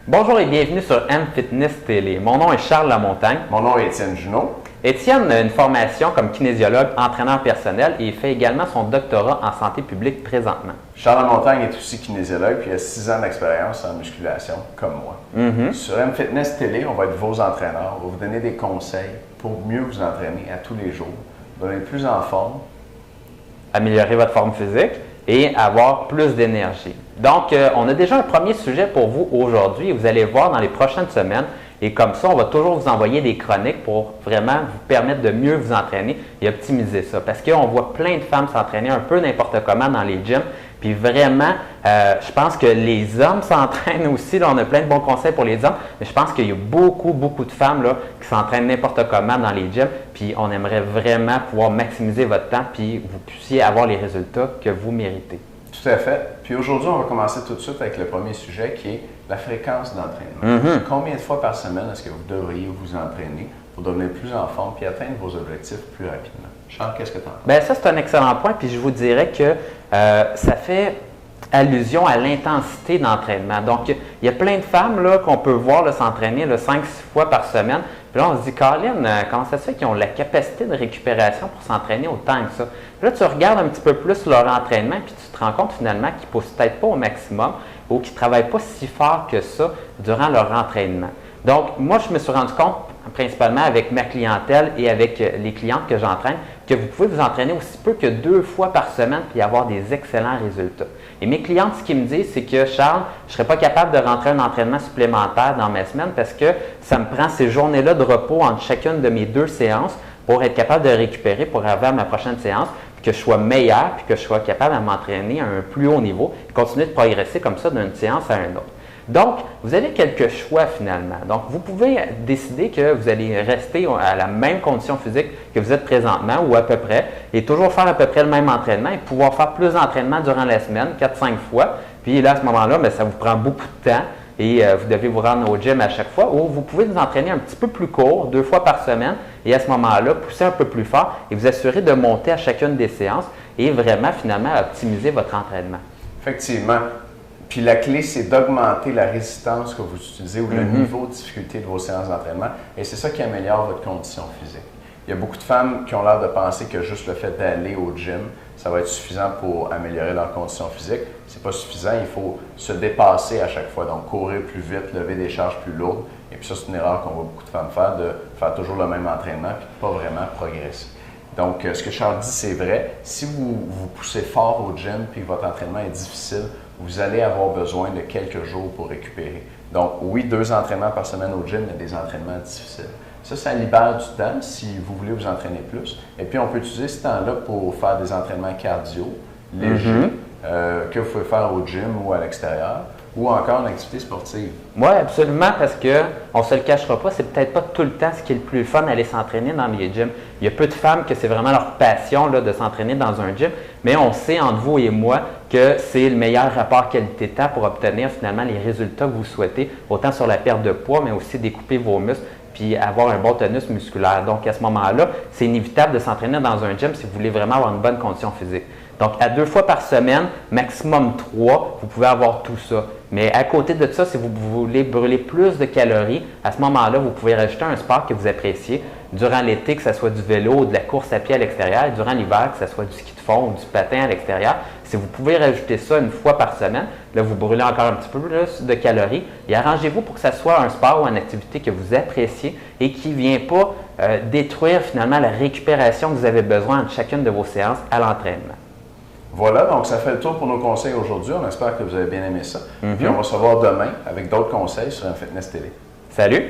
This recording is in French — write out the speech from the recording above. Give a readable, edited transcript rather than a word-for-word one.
Bonjour et bienvenue sur M-Fitness Télé. Mon nom est Charles Lamontagne. Mon nom est Étienne Junot. Étienne a une formation comme kinésiologue, entraîneur personnel et il fait également son doctorat en santé publique présentement. Charles Lamontagne est aussi kinésiologue puis il a 6 ans d'expérience en musculation, comme moi. Sur M-Fitness Télé, on va être vos entraîneurs. On va vous donner des conseils pour mieux vous entraîner à tous les jours, vous donner plus en forme. Améliorer votre forme physique et avoir plus d'énergie. Donc, on a déjà un premier sujet pour vous aujourd'hui et vous allez voir dans les prochaines semaines. Et comme ça, on va toujours vous envoyer des chroniques pour vraiment vous permettre de mieux vous entraîner et optimiser ça. Parce qu'on voit plein de femmes s'entraîner un peu n'importe comment dans les gyms. Puis vraiment, je pense que les hommes s'entraînent aussi. Là, on a plein de bons conseils pour les hommes. Mais je pense qu'il y a beaucoup de femmes là, qui s'entraînent n'importe comment dans les gyms. Puis on aimerait vraiment pouvoir maximiser votre temps puis vous puissiez avoir les résultats que vous méritez. Tout à fait. Puis aujourd'hui, on va commencer tout de suite avec le premier sujet qui est la fréquence d'entraînement. Combien de fois par semaine est-ce que vous devriez vous entraîner pour devenir plus en forme puis atteindre vos objectifs plus rapidement? Charles, qu'est-ce que tu en penses? Bien, ça, c'est un excellent point. Puis je vous dirais que ça fait allusion à l'intensité d'entraînement. Donc, il y a plein de femmes là, qu'on peut voir s'entraîner 5-6 fois par semaine. Puis là, on se dit, Caroline, comment ça se fait qu'ils ont la capacité de récupération pour s'entraîner autant que ça? Puis là, tu regardes un petit peu plus leur entraînement, puis tu te rends compte finalement qu'ils ne poussent peut-être pas au maximum ou qu'ils ne travaillent pas si fort que ça durant leur entraînement. Donc, moi, je me suis rendu compte, principalement avec ma clientèle et avec les clientes que j'entraîne, que vous pouvez vous entraîner aussi peu que 2 fois par semaine puis avoir des excellents résultats. Et mes clientes, ce qu'ils me disent, c'est que Charles, je ne serais pas capable de rentrer un entraînement supplémentaire dans mes semaines parce que ça me prend ces journées-là de repos entre chacune de mes 2 séances pour être capable de récupérer pour arriver à ma prochaine séance, puis que je sois meilleur, puis que je sois capable de m'entraîner à un plus haut niveau et continuer de progresser comme ça d'une séance à une autre. Donc, vous avez quelques choix finalement. Donc, vous pouvez décider que vous allez rester à la même condition physique que vous êtes présentement ou à peu près et toujours faire à peu près le même entraînement et pouvoir faire plus d'entraînement durant la semaine, 4-5 fois. Puis là, à ce moment-là, bien, ça vous prend beaucoup de temps et vous devez vous rendre au gym à chaque fois ou vous pouvez vous entraîner un petit peu plus court, 2 fois par semaine et à ce moment-là, pousser un peu plus fort et vous assurer de monter à chacune des séances et vraiment finalement optimiser votre entraînement. Effectivement. Puis la clé, c'est d'augmenter la résistance que vous utilisez ou le niveau de difficulté de vos séances d'entraînement. Et c'est ça qui améliore votre condition physique. Il y a beaucoup de femmes qui ont l'air de penser que juste le fait d'aller au gym, ça va être suffisant pour améliorer leur condition physique. C'est pas suffisant, il faut se dépasser à chaque fois. Donc courir plus vite, lever des charges plus lourdes. Et puis ça, c'est une erreur qu'on voit beaucoup de femmes faire, de faire toujours le même entraînement puis de pas vraiment progresser. Donc, ce que Charles dit, c'est vrai. Si vous poussez fort au gym puis que votre entraînement est difficile, vous allez avoir besoin de quelques jours pour récupérer. Donc, oui, 2 entraînements par semaine au gym, mais des entraînements difficiles. Ça libère du temps si vous voulez vous entraîner plus. Et puis, on peut utiliser ce temps-là pour faire des entraînements cardio, légers, que vous pouvez faire au gym ou à l'extérieur, ou encore une activité sportive. Oui, absolument, parce qu'on ne se le cachera pas, c'est peut-être pas tout le temps ce qui est le plus fun d'aller s'entraîner dans les gyms. Il y a peu de femmes que c'est vraiment leur passion là, de s'entraîner dans un gym, mais on sait entre vous et moi que c'est le meilleur rapport qualité-temps pour obtenir finalement les résultats que vous souhaitez, autant sur la perte de poids, mais aussi découper vos muscles puis avoir un bon tonus musculaire. Donc, à ce moment-là, c'est inévitable de s'entraîner dans un gym si vous voulez vraiment avoir une bonne condition physique. Donc, à 2 fois par semaine, maximum 3, vous pouvez avoir tout ça. Mais à côté de ça, si vous voulez brûler plus de calories, à ce moment-là, vous pouvez rajouter un sport que vous appréciez. Durant l'été, que ce soit du vélo ou de la course à pied à l'extérieur. Et durant l'hiver, que ce soit du ski de fond ou du patin à l'extérieur. Si vous pouvez rajouter ça 1 fois par semaine, là, vous brûlez encore un petit peu plus de calories. Et arrangez-vous pour que ce soit un sport ou une activité que vous appréciez et qui ne vient pas détruire finalement la récupération que vous avez besoin de chacune de vos séances à l'entraînement. Voilà, donc ça fait le tour pour nos conseils aujourd'hui. On espère que vous avez bien aimé ça. Puis on va se revoir demain avec d'autres conseils sur M-Fitness Télé. Salut!